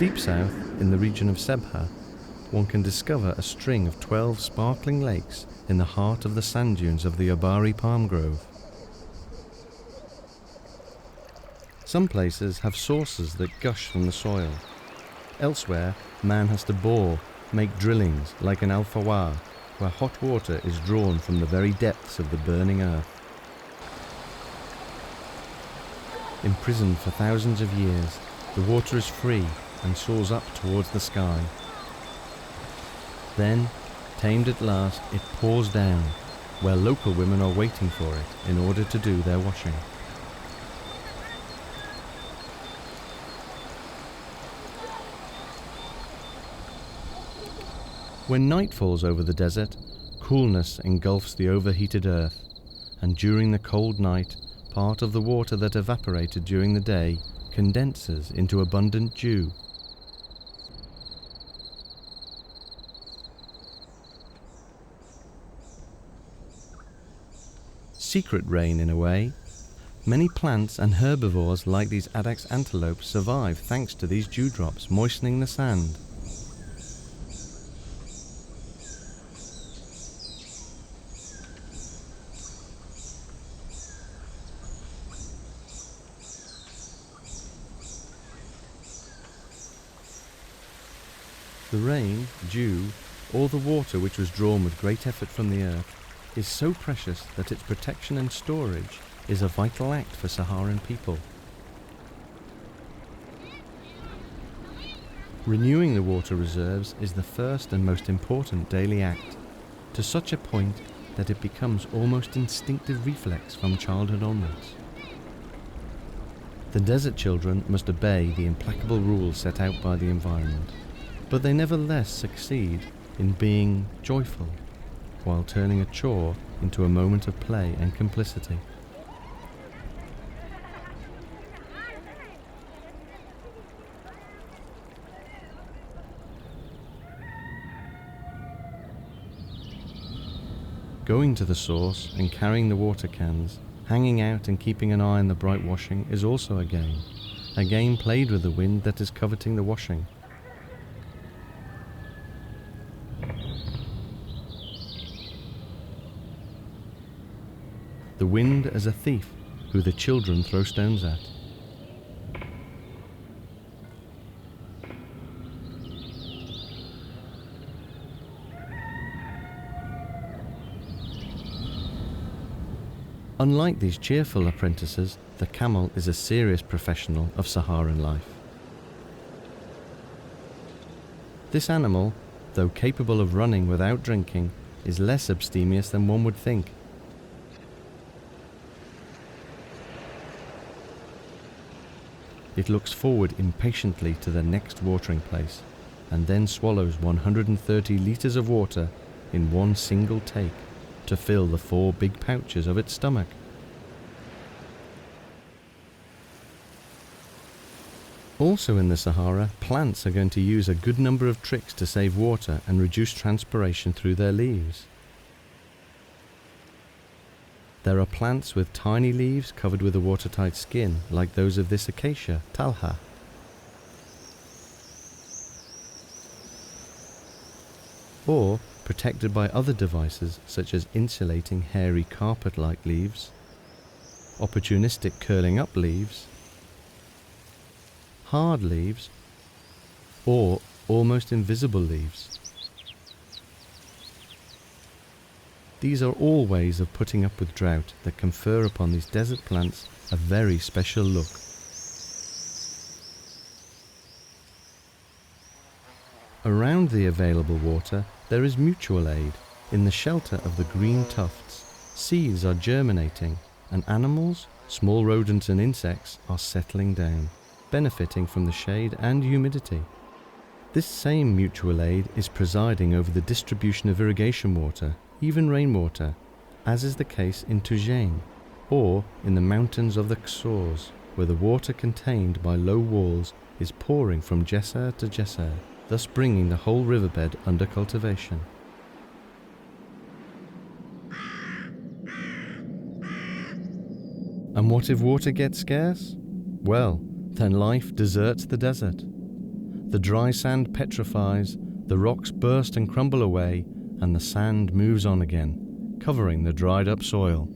Deep south, in the region of Sebha, one can discover a string of 12 sparkling lakes in the heart of the sand dunes of the Obari palm grove. Some places have sources that gush from the soil. Elsewhere, man has to bore, make drillings like in Al-Fawar, where hot water is drawn from the very depths of the burning earth. Imprisoned for thousands of years, the water is free and soars up towards the sky. Then, tamed at last, it pours down, where local women are waiting for it in order to do their washing. When night falls over the desert, coolness engulfs the overheated earth, and during the cold night, part of the water that evaporated during the day condenses into abundant dew. Secret rain in a way. Many plants and herbivores like these addax antelopes survive thanks to these dewdrops moistening the sand. The rain, dew, or the water which was drawn with great effort from the earth is so precious that its protection and storage is a vital act for Saharan people. Renewing the water reserves is the first and most important daily act, to such a point that it becomes almost instinctive reflex from childhood onwards. The desert children must obey the implacable rules set out by the environment, but they nevertheless succeed in being joyful, while turning a chore into a moment of play and complicity. Going to the source and carrying the water cans, hanging out and keeping an eye on the bright washing is also a game played with the wind that is coveting the washing. The wind as a thief who the children throw stones at. Unlike these cheerful apprentices, the camel is a serious professional of Saharan life. This animal, though capable of running without drinking, is less abstemious than one would think. It looks forward impatiently to the next watering place, and then swallows 130 litres of water in one single take to fill the 4 big pouches of its stomach. Also in the Sahara, plants are going to use a good number of tricks to save water and reduce transpiration through their leaves. There are plants with tiny leaves covered with a watertight skin, like those of this acacia, talha. Or protected by other devices such as insulating hairy carpet-like leaves, opportunistic curling up leaves, hard leaves, or almost invisible leaves. These are all ways of putting up with drought that confer upon these desert plants a very special look. Around the available water, there is mutual aid. In the shelter of the green tufts, seeds are germinating, and animals, small rodents and insects, are settling down, benefiting from the shade and humidity. This same mutual aid is presiding over the distribution of irrigation water, even rainwater, as is the case in Tunisian, or in the mountains of the Qsors, where the water contained by low walls is pouring from Jesser to Jesser, thus bringing the whole riverbed under cultivation. And what if water gets scarce? Well, then life deserts the desert. The dry sand petrifies, the rocks burst and crumble away, and the sand moves on again, covering the dried up soil.